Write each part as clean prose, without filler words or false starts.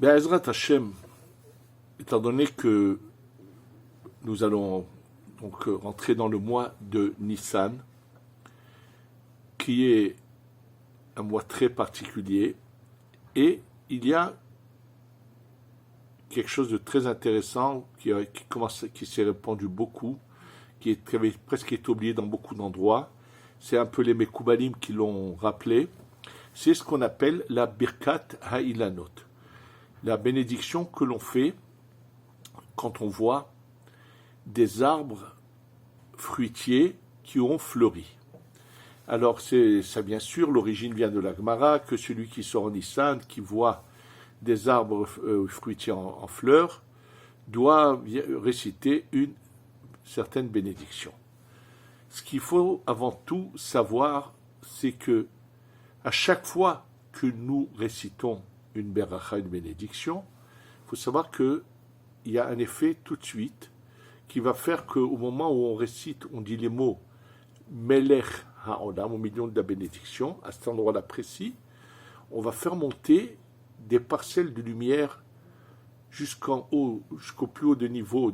Be'ezrat Hashem, étant donné que nous allons donc rentrer dans le mois de Nissan, qui est un mois très particulier, et il y a quelque chose de très intéressant qui s'est répandu beaucoup, qui avait presque été oublié dans beaucoup d'endroits. C'est un peu les Mekoubalim qui l'ont rappelé. C'est ce qu'on appelle la Birkat Ha'ilanot, la bénédiction que l'on fait quand on voit des arbres fruitiers qui ont fleuri. Alors, ça bien sûr, l'origine vient de la Gemara, que celui qui sort en Nissan, qui voit des arbres fruitiers en fleurs, doit réciter une certaine bénédiction. Ce qu'il faut avant tout savoir, c'est que à chaque fois que nous récitons une beracha, une bénédiction, il faut savoir qu'il y a un effet tout de suite qui va faire qu'au moment où on récite, on dit les mots Melech HaOlam, au milieu de la bénédiction, à cet endroit-là précis, on va faire monter des parcelles de lumière jusqu'au plus haut de niveau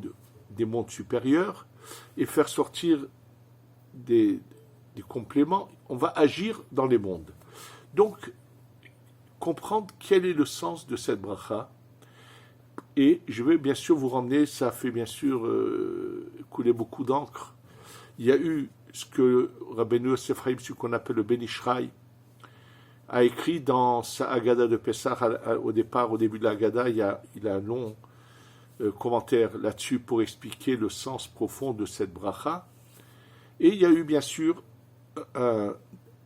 des mondes supérieurs et faire sortir des compléments. On va agir dans les mondes. Donc, comprendre quel est le sens de cette bracha. Et je vais bien sûr vous ramener, ça a fait bien sûr couler beaucoup d'encre. Il y a eu ce que Rabbeinu Yosef Haïm, ce qu'on appelle le Ben Ishraï, a écrit dans sa Haggadah de Pessah. Au début de la Haggadah, il a un long commentaire là-dessus pour expliquer le sens profond de cette bracha. Et il y a eu bien sûr un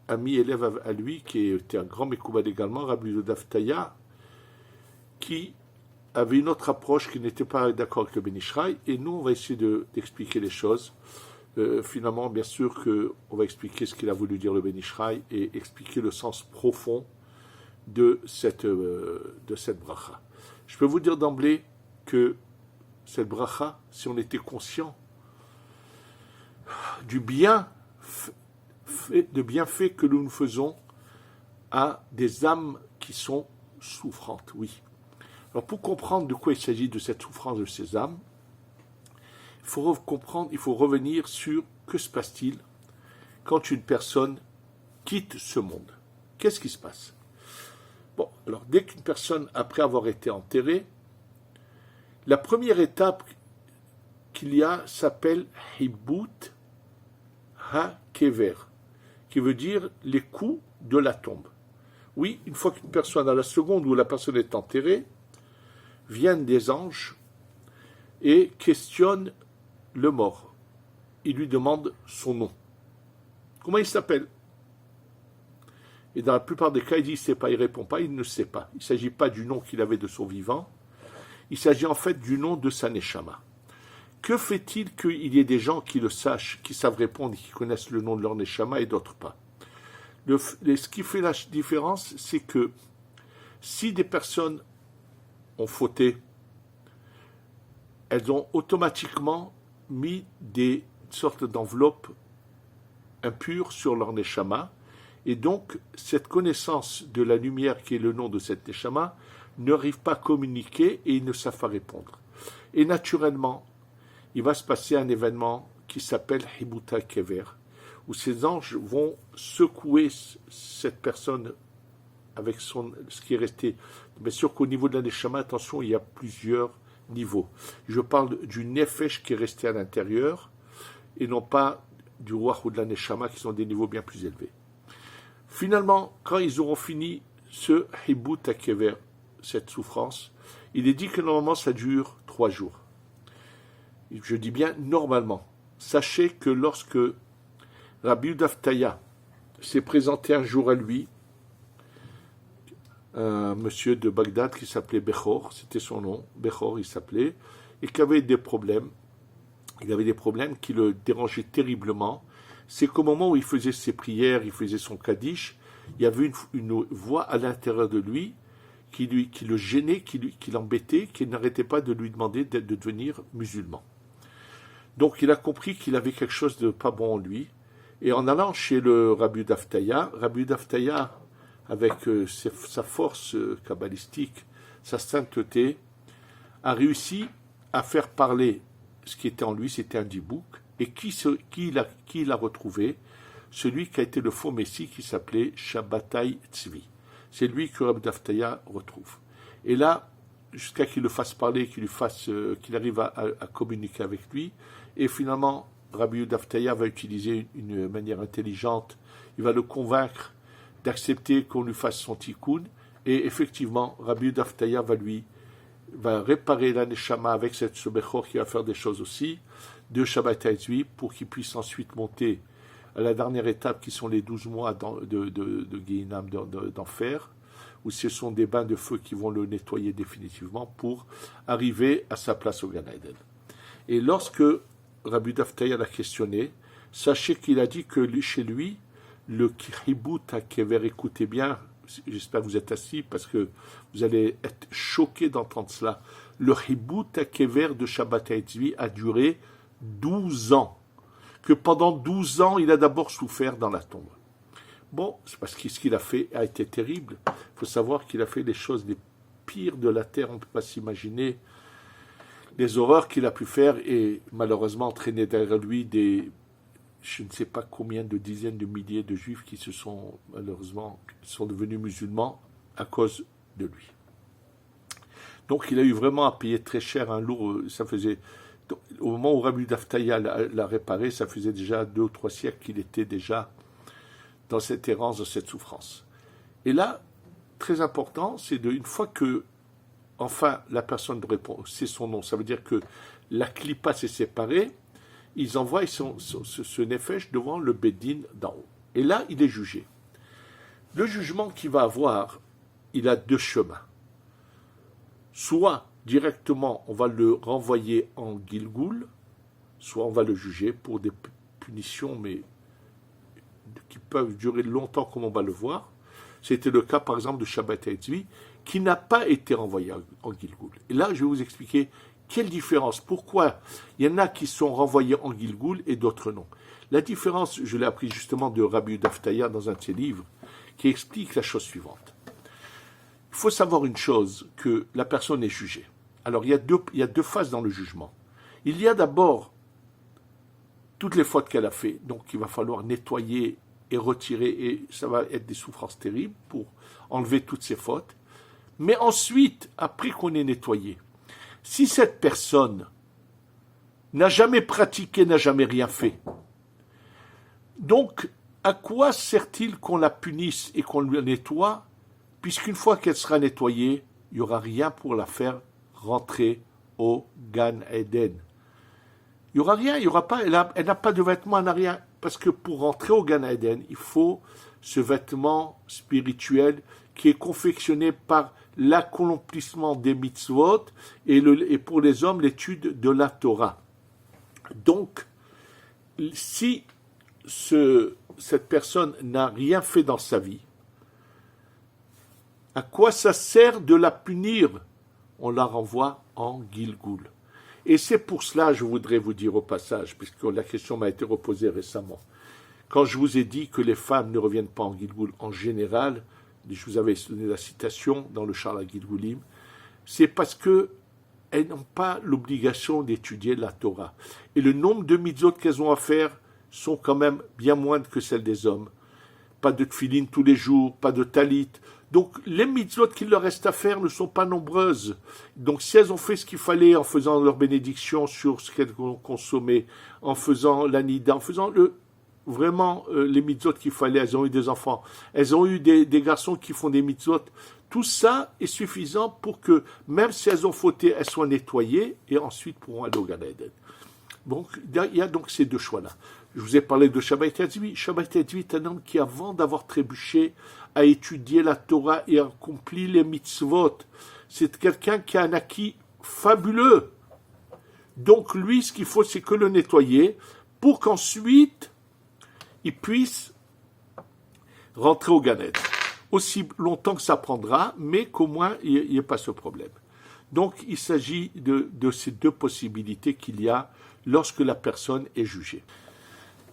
ami élève à lui, qui était un grand Mekoubal également, Rabbi Yehuda Ftaya, qui avait une autre approche, qui n'était pas d'accord avec le Ben Ishraï, et nous on va essayer d'expliquer les choses. Finalement, bien sûr qu'on va expliquer ce qu'il a voulu dire le Ben Ishraï et expliquer le sens profond de cette bracha. Je peux vous dire d'emblée que cette bracha, si on était conscient du bienfait que nous faisons à des âmes qui sont souffrantes, oui. Alors pour comprendre de quoi il s'agit de cette souffrance de ces âmes, il faut revenir sur que se passe-t-il quand une personne quitte ce monde. Qu'est-ce qui se passe? Bon, alors dès qu'une personne, après avoir été enterrée, la première étape qu'il y a s'appelle Hibout HaKever, qui veut dire les coups de la tombe. Oui, une fois qu'une personne, à la seconde où la personne est enterrée, viennent des anges et questionnent le mort. Ils lui demandent son nom. Comment il s'appelle? Et dans la plupart des cas, il dit il ne sait pas, il ne répond pas, il ne sait pas. Il ne s'agit pas du nom qu'il avait de son vivant, il s'agit en fait du nom de sa neshama. Que fait-il qu'il y ait des gens qui le sachent, qui savent répondre et qui connaissent le nom de leur neshama et d'autres pas? Ce qui fait la différence, c'est que si des personnes ont fauté, elles ont automatiquement mis des sortes d'enveloppes impures sur leur neshama, et donc cette connaissance de la lumière qui est le nom de cette neshama n'arrive pas à communiquer et ils ne savent pas répondre. Et naturellement, il va se passer un événement qui s'appelle Hibuta Kever, où ces anges vont secouer cette personne avec ce qui est resté. Bien sûr qu'au niveau de la neshama, attention, il y a plusieurs niveaux. Je parle du nefesh qui est resté à l'intérieur et non pas du ruach ou de la neshama qui sont des niveaux bien plus élevés. Finalement, quand ils auront fini ce hibut hakever, cette souffrance, il est dit que normalement ça dure 3 jours. Je dis bien normalement. Sachez que lorsque Rabbi Yehuda Ftaya s'est présenté un jour à lui, un monsieur de Bagdad qui s'appelait Bechor, c'était son nom, Bechor il s'appelait, et qui avait des problèmes. Il avait des problèmes qui le dérangeaient terriblement. C'est qu'au moment où il faisait ses prières, il faisait son kaddish, il y avait une voix à l'intérieur de lui qui le gênait, qui l'embêtait, qui n'arrêtait pas de lui demander de devenir musulman. Donc il a compris qu'il avait quelque chose de pas bon en lui, et en allant chez le Rabbi Yehuda Ftaya, avec sa force kabbalistique, sa sainteté, a réussi à faire parler ce qui était en lui, c'était un dibouk, et qui l'a retrouvé? Celui qui a été le faux messie qui s'appelait Shabbatai Tzvi. C'est lui que Rabbi Daftaya retrouve. Et là, jusqu'à qu'il le fasse parler, qu'il arrive à communiquer avec lui, et finalement, Rabbi Daftaya va utiliser une manière intelligente, il va le convaincre d'accepter qu'on lui fasse son tikkun, et effectivement, Rabbi Daftaya va réparer la neshama avec ce bechor qui va faire des choses aussi, de Shabbatai Tzvi, pour qu'il puisse ensuite monter à la dernière étape qui sont les 12 mois de Guéhinam, d'enfer, où ce sont des bains de feu qui vont le nettoyer définitivement pour arriver à sa place au Gan Eden. Et lorsque Rabbi Daftaya l'a questionné, sachez qu'il a dit que chez lui, le Kihibut HaKever, écoutez bien, j'espère que vous êtes assis parce que vous allez être choqués d'entendre cela, le Hibut HaKever de Shabbatai Tzvi a duré 12 ans. Que pendant 12 ans, il a d'abord souffert dans la tombe. Bon, c'est parce que ce qu'il a fait a été terrible. Il faut savoir qu'il a fait les choses les pires de la terre. On ne peut pas s'imaginer les horreurs qu'il a pu faire et malheureusement entraîner derrière lui je ne sais pas combien de dizaines de milliers de juifs qui malheureusement sont devenus musulmans à cause de lui. Donc il a eu vraiment à payer très cher un lourd, au moment où Rabbi Daftaya l'a réparé, ça faisait déjà 2 ou 3 siècles qu'il était déjà dans cette errance, dans cette souffrance. Et là, très important, c'est une fois que, enfin, la personne répond, c'est son nom, ça veut dire que la clipa s'est séparée, ils envoient ce nefesh devant le Bédin d'en haut. Et là, il est jugé. Le jugement qu'il va avoir, il a 2 chemins. Soit directement, on va le renvoyer en Gilgoul, soit on va le juger pour des punitions, mais qui peuvent durer longtemps, comme on va le voir. C'était le cas, par exemple, de Shabbatai Tzvi, qui n'a pas été renvoyé en Gilgoul. Et là, je vais vous expliquer quelle différence, pourquoi il y en a qui sont renvoyés en Gilgoul et d'autres non. La différence, je l'ai appris justement de Rabbi Daftaya dans un de ses livres, qui explique la chose suivante. Il faut savoir une chose, que la personne est jugée. Alors, il y a deux phases dans le jugement. Il y a d'abord toutes les fautes qu'elle a fait, donc il va falloir nettoyer et retirer, et ça va être des souffrances terribles pour enlever toutes ces fautes. Mais ensuite, après qu'on ait nettoyé, si cette personne n'a jamais pratiqué, n'a jamais rien fait, donc à quoi sert-il qu'on la punisse et qu'on la nettoie, puisqu'une fois qu'elle sera nettoyée, il n'y aura rien pour la faire rentrer au Gan Eden. Il n'y aura rien, il y aura pas, elle n'a pas de vêtements, elle n'a rien. Parce que pour rentrer au Gan Eden, il faut ce vêtement spirituel qui est confectionné par l'accomplissement des mitzvot et pour les hommes, l'étude de la Torah. Donc, si cette personne n'a rien fait dans sa vie, à quoi ça sert de la punir? On la renvoie en Gilgoul. Et c'est pour cela, je voudrais vous dire au passage, puisque la question m'a été reposée récemment, quand je vous ai dit que les femmes ne reviennent pas en Gilgoul en général, je vous avais donné la citation dans le Charla Gilgoulim, c'est parce qu'elles n'ont pas l'obligation d'étudier la Torah. Et le nombre de mitzvot qu'elles ont à faire sont quand même bien moindres que celles des hommes. Pas de tfilin tous les jours, pas de talit. Donc les mitzvot qu'il leur reste à faire ne sont pas nombreuses. Donc si elles ont fait ce qu'il fallait en faisant leur bénédiction sur ce qu'elles ont consommé, en faisant l'anida, en faisant vraiment les mitzvot qu'il fallait, elles ont eu des enfants, elles ont eu des garçons qui font des mitzvot, tout ça est suffisant pour que, même si elles ont fauté, elles soient nettoyées et ensuite pourront aller au Gan Eden. Donc il y a donc ces deux choix-là. Je vous ai parlé de Shabbatai Tzvi. Shabbatai Tzvi est un homme qui, avant d'avoir trébuché, a étudié la Torah et a accompli les mitzvot. C'est quelqu'un qui a un acquis fabuleux. Donc lui, ce qu'il faut, c'est que le nettoyer pour qu'ensuite, il puisse rentrer au Gan Eden. Aussi longtemps que ça prendra, mais qu'au moins, il n'y ait pas ce problème. Donc, il s'agit de ces deux possibilités qu'il y a lorsque la personne est jugée.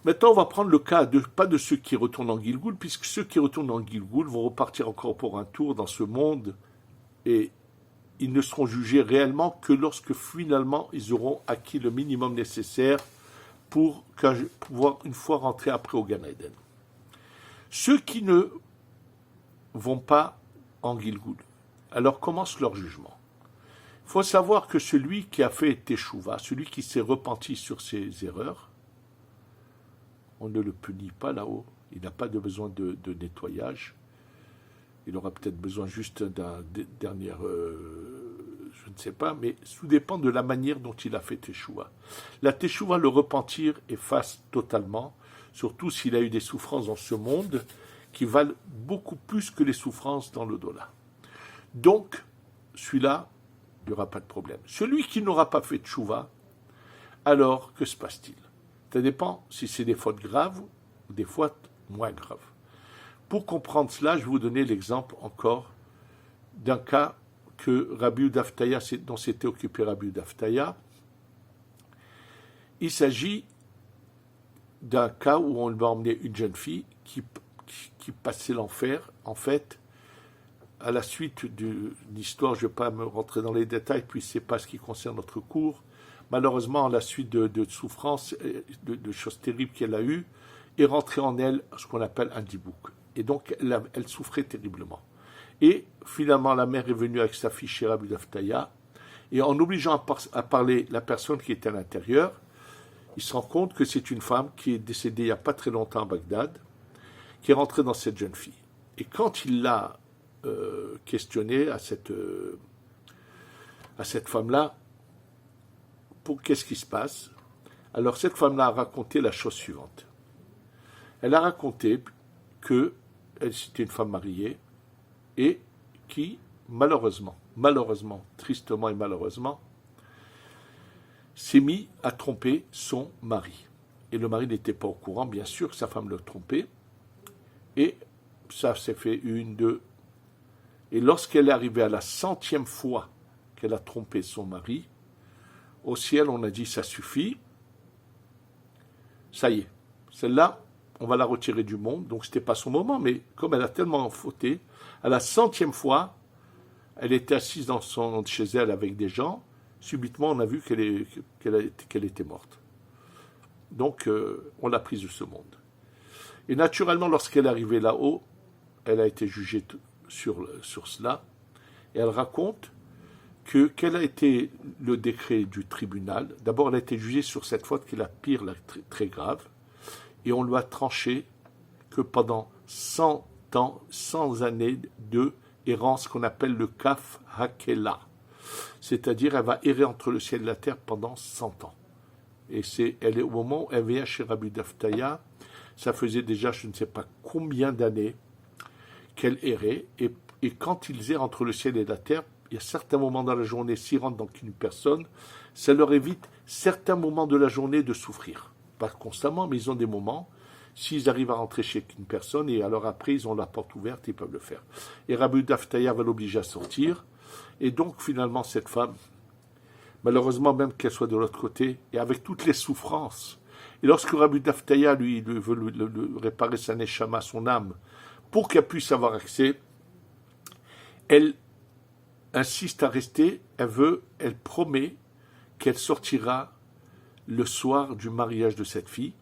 Maintenant, on va prendre le cas, pas de ceux qui retournent en Gilgoul, puisque ceux qui retournent en Gilgoul vont repartir encore pour un tour dans ce monde, et ils ne seront jugés réellement que lorsque finalement ils auront acquis le minimum nécessaire pour pouvoir une fois rentrer après au Gan Eden. Ceux qui ne vont pas en Gilgul, alors commence leur jugement. Il faut savoir que celui qui a fait Teshuvah, celui qui s'est repenti sur ses erreurs, on ne le punit pas là-haut, il n'a pas de besoin de nettoyage, il aura peut-être besoin juste d'un dernier, je ne sais pas, mais tout dépend de la manière dont il a fait Teshuvah. La Teshuvah, le repentir, efface totalement, surtout s'il a eu des souffrances dans ce monde qui valent beaucoup plus que les souffrances dans l'au-delà. Donc, celui-là, il n'y aura pas de problème. Celui qui n'aura pas fait Teshuvah, alors que se passe-t-il? Ça dépend si c'est des fautes graves ou des fautes moins graves. Pour comprendre cela, je vais vous donner l'exemple encore d'un cas que Rabbi Yehuda Aftaya, dont s'était occupé Rabbi Yehuda Aftaya. Il s'agit d'un cas où on va emmener une jeune fille qui passait l'enfer, en fait, à la suite d'une histoire, je ne vais pas me rentrer dans les détails, puis ce n'est pas ce qui concerne notre cours. Malheureusement, à la suite de souffrances, de choses terribles qu'elle a eues, est rentré en elle ce qu'on appelle un dibouk. Et donc, elle souffrait terriblement. Et finalement, la mère est venue avec sa fille chez Rabbi Yehuda Aftaya, et en obligeant à parler la personne qui était à l'intérieur, il se rend compte que c'est une femme qui est décédée il n'y a pas très longtemps à Bagdad, qui est rentrée dans cette jeune fille. Et quand il l'a questionnée à cette femme-là, qu'est-ce qui se passe? Alors cette femme-là a raconté la chose suivante. Elle a raconté que c'était une femme mariée et qui, malheureusement, tristement et malheureusement, s'est mis à tromper son mari. Et le mari n'était pas au courant, bien sûr, que sa femme le trompait. Et ça s'est fait une, deux. Et lorsqu'elle est arrivée à la 100e fois qu'elle a trompé son mari, au ciel, on a dit, ça suffit. Ça y est. Celle-là, on va la retirer du monde. Donc, ce n'était pas son moment, mais comme elle a tellement fauté, à la 100e fois, elle était assise chez elle avec des gens. Subitement, on a vu qu'elle était morte. Donc, on l'a prise de ce monde. Et naturellement, lorsqu'elle est arrivée là-haut, elle a été jugée sur cela. Et elle raconte quel a été le décret du tribunal. D'abord, elle a été jugée sur cette faute qui est la pire, très grave. Et on lui a tranché que pendant 100 ans, 100 années de errance qu'on appelle le Kaf Hakela. C'est-à-dire, elle va errer entre le ciel et la terre pendant 100 ans. Et elle est au moment où elle vient chez Rabbi Yehuda Aftaya, ça faisait déjà je ne sais pas combien d'années qu'elle errait. Et quand ils errent entre le ciel et la terre, il y a certains moments dans la journée, s'ils rentrent dans une personne, ça leur évite certains moments de la journée de souffrir. Pas constamment, mais ils ont des moments, s'ils arrivent à rentrer chez une personne, et alors après, ils ont la porte ouverte, ils peuvent le faire. Et Rabbi Yehuda Aftaya va l'obliger à sortir. Et donc, finalement, cette femme, malheureusement, même qu'elle soit de l'autre côté, et avec toutes les souffrances, et lorsque Rabbi Yehuda Aftaya, lui, veut réparer sa neshama, son âme, pour qu'elle puisse avoir accès, elle insiste à rester, elle promet qu'elle sortira le soir du mariage de cette fille.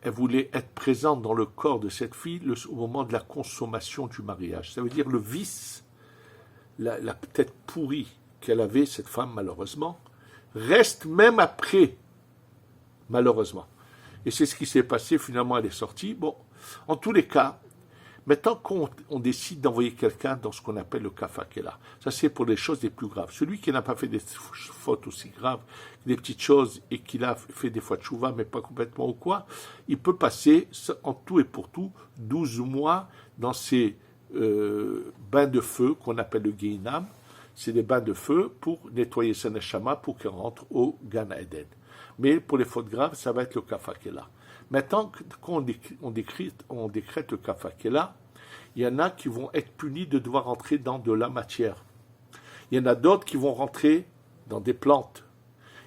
Elle voulait être présente dans le corps de cette fille au moment de la consommation du mariage. Ça veut dire le vice, la tête pourrie qu'elle avait, cette femme, malheureusement, reste même après, malheureusement. Et c'est ce qui s'est passé, finalement, elle est sortie. Bon, en tous les cas, maintenant qu'on décide d'envoyer quelqu'un dans ce qu'on appelle le Kaf Hakela, ça c'est pour les choses les plus graves. Celui qui n'a pas fait des fautes aussi graves, des petites choses, et qui a fait des fois de tchouva, mais pas complètement ou quoi, il peut passer, en tout et pour tout, 12 mois dans ces bains de feu qu'on appelle le Gehinam. C'est des bains de feu pour nettoyer sa neshama, pour qu'elle rentre au Gan Eden. Mais pour les fautes graves, ça va être le Kaf Hakela. Maintenant, quand on décrète le Kaf Hakela, il y en a qui vont être punis de devoir rentrer dans de la matière. Il y en a d'autres qui vont rentrer dans des plantes.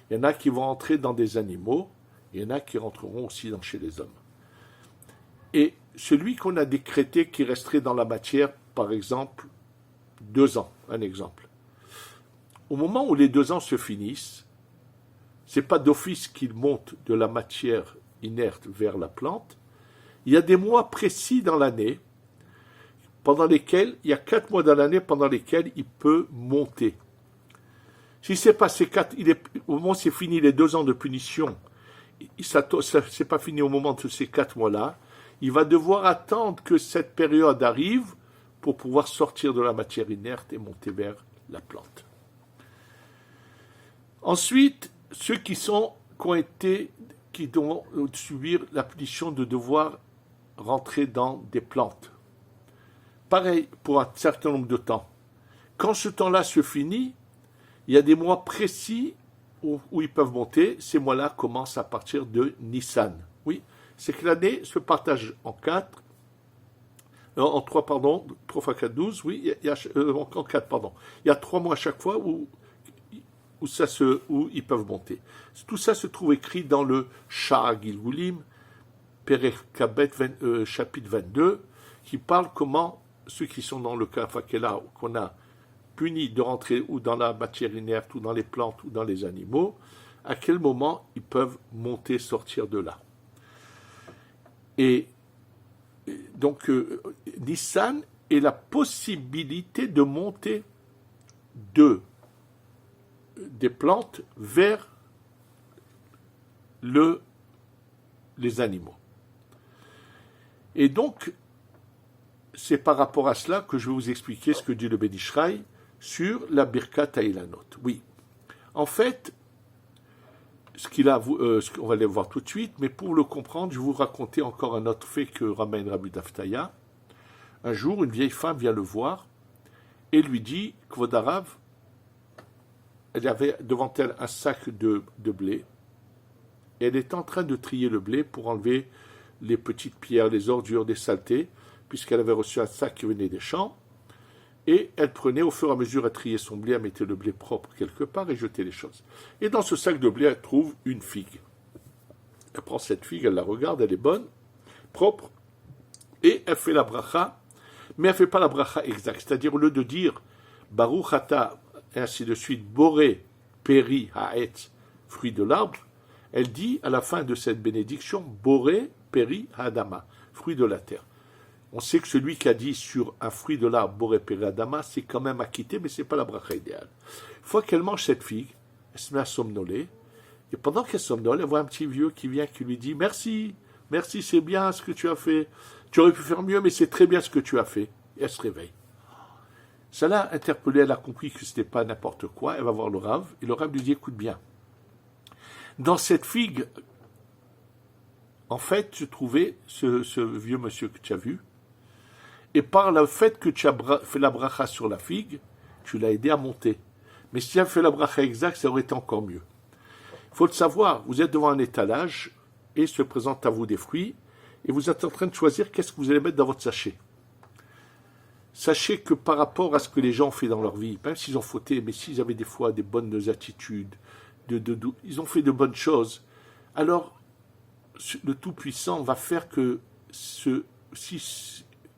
Il y en a qui vont rentrer dans des animaux. Il y en a qui rentreront aussi chez les hommes. Et celui qu'on a décrété qui resterait dans la matière, par exemple, 2 ans, un exemple. au moment où les 2 ans se finissent, ce n'est pas d'office qu'il monte de la matière inerte vers la plante. Il y a des mois précis dans l'année, pendant lesquels, il y a 4 mois dans l'année pendant lesquels il peut monter. Si c'est pas ces 4, au moment où c'est fini les 2 ans de punition, c'est pas fini au moment de ces 4 mois-là, il va devoir attendre que cette période arrive pour pouvoir sortir de la matière inerte et monter vers la plante. Ensuite, ceux qui doivent subir la punition de devoir rentrer dans des plantes. Pareil pour un certain nombre de temps. Quand ce temps-là se finit, il y a des mois précis où ils peuvent monter. Ces mois-là commencent à partir de Nissan. Oui, c'est que l'année se partage en 4, en 3, pardon, 3 fois 4, 12, oui, en 4, pardon. Il y a 3 mois à chaque fois où ils peuvent monter. Tout ça se trouve écrit dans le Sha'ar Gilgulim, Perek Kabet, chapitre 22, qui parle comment ceux qui sont dans le cas Fakela, qu'on a punis de rentrer ou dans la matière inerte, ou dans les plantes, ou dans les animaux, à quel moment ils peuvent monter, sortir de là. Et donc, Nissan est la possibilité de monter des plantes vers les animaux. Et donc, c'est par rapport à cela que je vais vous expliquer ce que dit le Ben Ish Chai sur la Birkat Hailanot. Oui, en fait, on va aller voir tout de suite, mais pour le comprendre, je vais vous raconter encore un autre fait que ramène Rabbi Daftaya. Un jour, une vieille femme vient le voir et lui dit, Kvod Harav, elle avait devant elle un sac de blé, et elle était en train de trier le blé pour enlever les petites pierres, les ordures, des saletés, puisqu'elle avait reçu un sac qui venait des champs, et elle prenait, au fur et à mesure, à trier son blé, à mettre le blé propre quelque part et jeter les choses. Et dans ce sac de blé, elle trouve une figue. Elle prend cette figue, elle la regarde, elle est bonne, propre, et elle fait la bracha, mais elle ne fait pas la bracha exacte, c'est-à-dire au lieu de dire Baruch Ata, et ainsi de suite, Boré, Peri, Haetz, fruit de l'arbre, elle dit à la fin de cette bénédiction, Boré, Peri, Hadama, fruit de la terre. On sait que celui qui a dit sur un fruit de l'arbre, Boré, Peri, Hadama, c'est quand même acquitté, mais ce n'est pas la bracha idéale. Une fois qu'elle mange cette figue, elle se met à somnoler, et pendant qu'elle somnole, elle voit un petit vieux qui vient, qui lui dit, merci, c'est bien ce que tu as fait, tu aurais pu faire mieux, mais c'est très bien ce que tu as fait. Et elle se réveille. Ça l'a interpellée, elle a compris que ce n'était pas n'importe quoi, elle va voir le Rav, et le Rav lui dit, écoute bien, dans cette figue, en fait, se trouvait ce vieux monsieur que tu as vu, et par le fait que tu as fait la bracha sur la figue, tu l'as aidé à monter. Mais si tu as fait la bracha exacte, ça aurait été encore mieux. Il faut le savoir, vous êtes devant un étalage, et se présente à vous des fruits, et vous êtes en train de choisir qu'est-ce que vous allez mettre dans votre sachet. Sachez que par rapport à ce que les gens ont fait dans leur vie, même s'ils ont fauté, mais s'ils avaient des fois des bonnes attitudes, ils ont fait de bonnes choses, alors le Tout-Puissant va faire que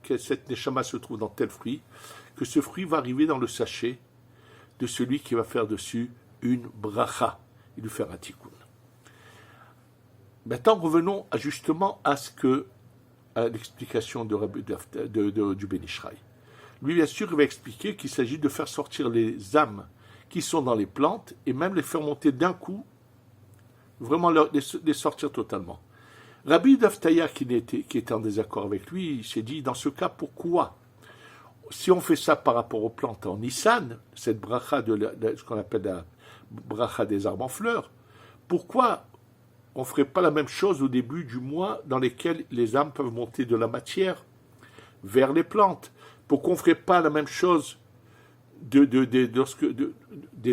que cette Neshama se trouve dans tel fruit, que ce fruit va arriver dans le sachet de celui qui va faire dessus une bracha, et lui faire un tikkun. Maintenant, revenons justement à l'explication du Ben Ish Chai. Lui, bien sûr, il va expliquer qu'il s'agit de faire sortir les âmes qui sont dans les plantes et même les faire monter d'un coup, vraiment les sortir totalement. Rabbi Daftaya, qui était en désaccord avec lui, il s'est dit, dans ce cas, pourquoi, si on fait ça par rapport aux plantes en Nissan, cette bracha ce qu'on appelle la bracha des arbres en fleurs, pourquoi on ne ferait pas la même chose au début du mois dans lesquels les âmes peuvent monter de la matière vers les plantes? Pourquoi on ne ferait pas la même chose des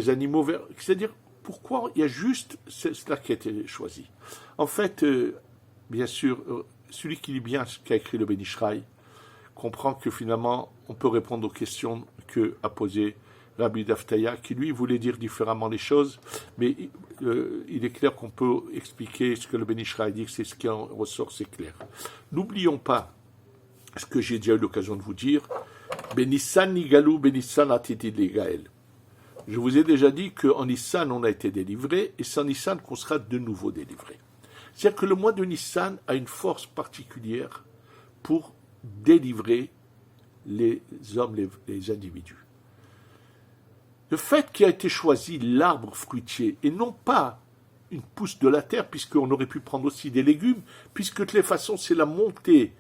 animaux vers... C'est-à-dire, pourquoi il y a juste cela qui a été choisi? En fait, bien sûr, celui qui lit bien ce qu'a écrit le Ben Ish Chai comprend que finalement, on peut répondre aux questions qu'a posées Rabbi Daftaya, qui lui voulait dire différemment les choses, mais il est clair qu'on peut expliquer ce que le Ben Ish Chai dit, c'est ce qui en ressort, c'est clair. N'oublions pas ce que j'ai déjà eu l'occasion de vous dire, Benissan Nigalou, Benissan Atiti Legael. Je vous ai déjà dit qu'en Nissan, on a été délivré, et c'est en Nissan qu'on sera de nouveau délivré. C'est-à-dire que le mois de Nissan a une force particulière pour délivrer les hommes, les individus. Le fait qu'il a été choisi l'arbre fruitier, et non pas une pousse de la terre, puisqu'on aurait pu prendre aussi des légumes, puisque de toutes les façons, c'est la montée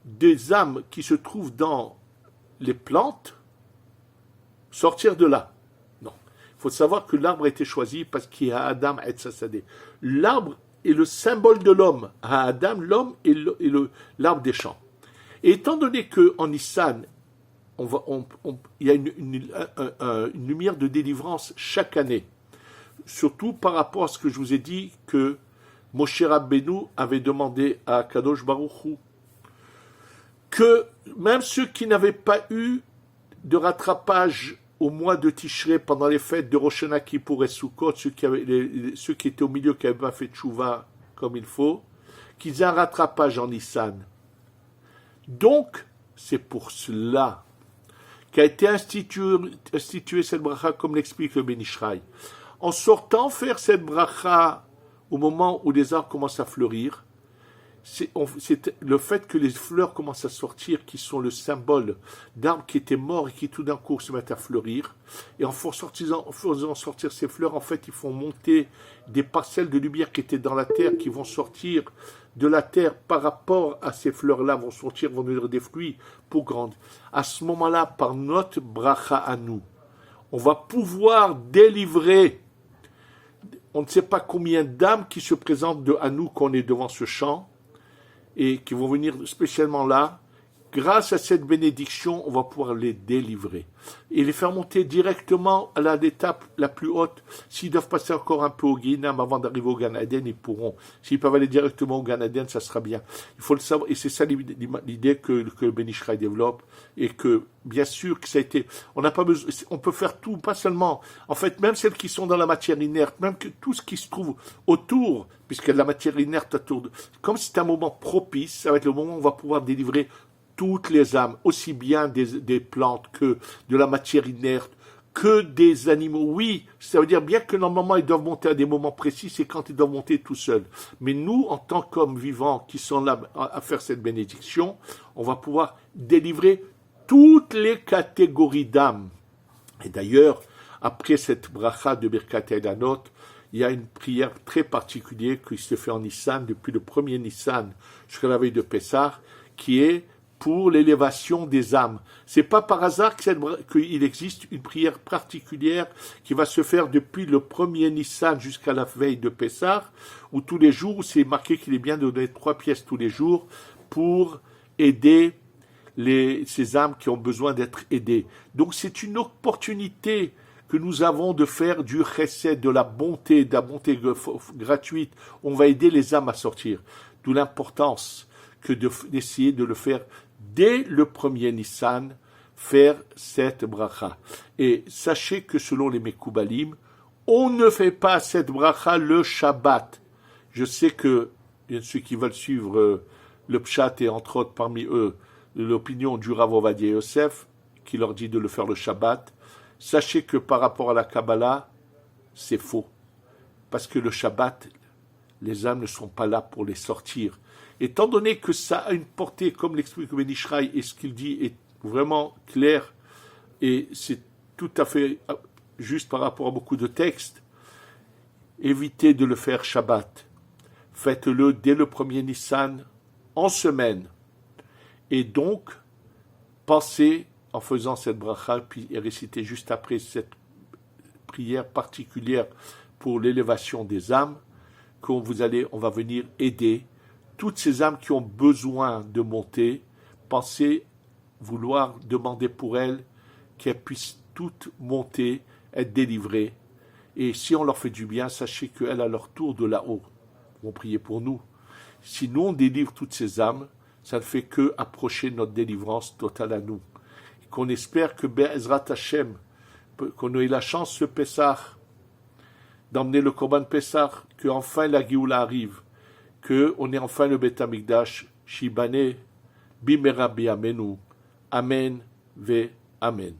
des âmes qui se trouvent dans les plantes, sortir de là. Non. Il faut savoir que l'arbre a été choisi parce qu'il y a Adam et Tsasadé. L'arbre est le symbole de l'homme. À Adam, l'homme est l'arbre des champs. Et étant donné qu'en Nissan, il y a une lumière de délivrance chaque année, surtout par rapport à ce que je vous ai dit que Moshe Rabbeinu avait demandé à Kadosh Baruch Hu, que même ceux qui n'avaient pas eu de rattrapage au mois de Tishré pendant les fêtes de Rosh Hashanah Kippour et Sukkot, ceux qui étaient au milieu, qui n'avaient pas fait tchouva comme il faut, qu'ils aient un rattrapage en Nissan. Donc, c'est pour cela qu'a été instituée cette bracha, comme l'explique le Ben Ishraï. En sortant faire cette bracha au moment où les arbres commencent à fleurir, c'est le fait que les fleurs commencent à sortir, qui sont le symbole d'arbres qui étaient morts et qui tout d'un coup se mettent à fleurir. Et en faisant sortir ces fleurs, en fait, ils font monter des parcelles de lumière qui étaient dans la terre, qui vont sortir de la terre par rapport à ces fleurs-là, vont devenir des fruits pour grandir. À ce moment-là, par notre bracha à nous, on va pouvoir délivrer, on ne sait pas combien d'âmes qui se présentent à nous qu'on est devant ce champ, et qui vont venir spécialement là. Grâce à cette bénédiction, on va pouvoir les délivrer et les faire monter directement à l'étape la plus haute. S'ils doivent passer encore un peu au Guinam avant d'arriver au Gan Eden, ils pourront. S'ils peuvent aller directement au Gan Eden, ça sera bien. Il faut le savoir, et c'est ça l'idée que le Ben Ishraï développe, et que bien sûr que ça a été. On n'a pas besoin. On peut faire tout, pas seulement. En fait, même celles qui sont dans la matière inerte, même que tout ce qui se trouve autour, puisqu'il y a de la matière inerte autour de. Comme c'est un moment propice, ça va être le moment où on va pouvoir délivrer toutes les âmes, aussi bien des plantes que de la matière inerte, que des animaux. Oui, ça veut dire bien que normalement ils doivent monter à des moments précis, c'est quand ils doivent monter tout seuls. Mais nous, en tant qu'hommes vivants qui sont là à faire cette bénédiction, on va pouvoir délivrer toutes les catégories d'âmes. Et d'ailleurs, après cette bracha de Birkat Eilanot, il y a une prière très particulière qui se fait en Nissan, depuis le premier Nissan jusqu'à la veille de Pessah, qui est pour l'élévation des âmes. C'est pas par hasard qu'il existe une prière particulière qui va se faire depuis le premier Nissan jusqu'à la veille de Pessah, où tous les jours, c'est marqué qu'il est bien de donner 3 pièces tous les jours pour aider ces âmes qui ont besoin d'être aidées. Donc c'est une opportunité que nous avons de faire du chesed, de la bonté gratuite. On va aider les âmes à sortir. D'où l'importance que d'essayer de le faire dès le premier Nissan, faire cette bracha. Et sachez que selon les Mekoubalim, on ne fait pas cette bracha le Shabbat. Je sais que il y a ceux qui veulent suivre le Pshat, et entre autres parmi eux l'opinion du Rav Ovadia Yosef, qui leur dit de le faire le Shabbat. Sachez que par rapport à la Kabbalah, c'est faux. Parce que le Shabbat, les âmes ne sont pas là pour les sortir. Étant donné que ça a une portée, comme l'explique Ben Ishraï, et ce qu'il dit est vraiment clair, et c'est tout à fait juste par rapport à beaucoup de textes, évitez de le faire Shabbat. Faites-le dès le premier Nissan, en semaine. Et donc, pensez, en faisant cette bracha, puis récitez juste après cette prière particulière pour l'élévation des âmes, qu'on on va venir aider toutes ces âmes qui ont besoin de monter. Pensez vouloir demander pour elles qu'elles puissent toutes monter, être délivrées. Et si on leur fait du bien, sachez qu'elles, à leur tour de là-haut, vont prier pour nous. Si nous, on délivre toutes ces âmes, ça ne fait que approcher notre délivrance totale à nous. Et qu'on espère que Be'ezrat Hashem, qu'on ait la chance ce Pessah, d'emmener le Korban Pessah, que enfin la Géoula arrive, que on ait enfin le Beth Amikdash, Shibane, Bimera Bi'amenu, Amen ve Amen.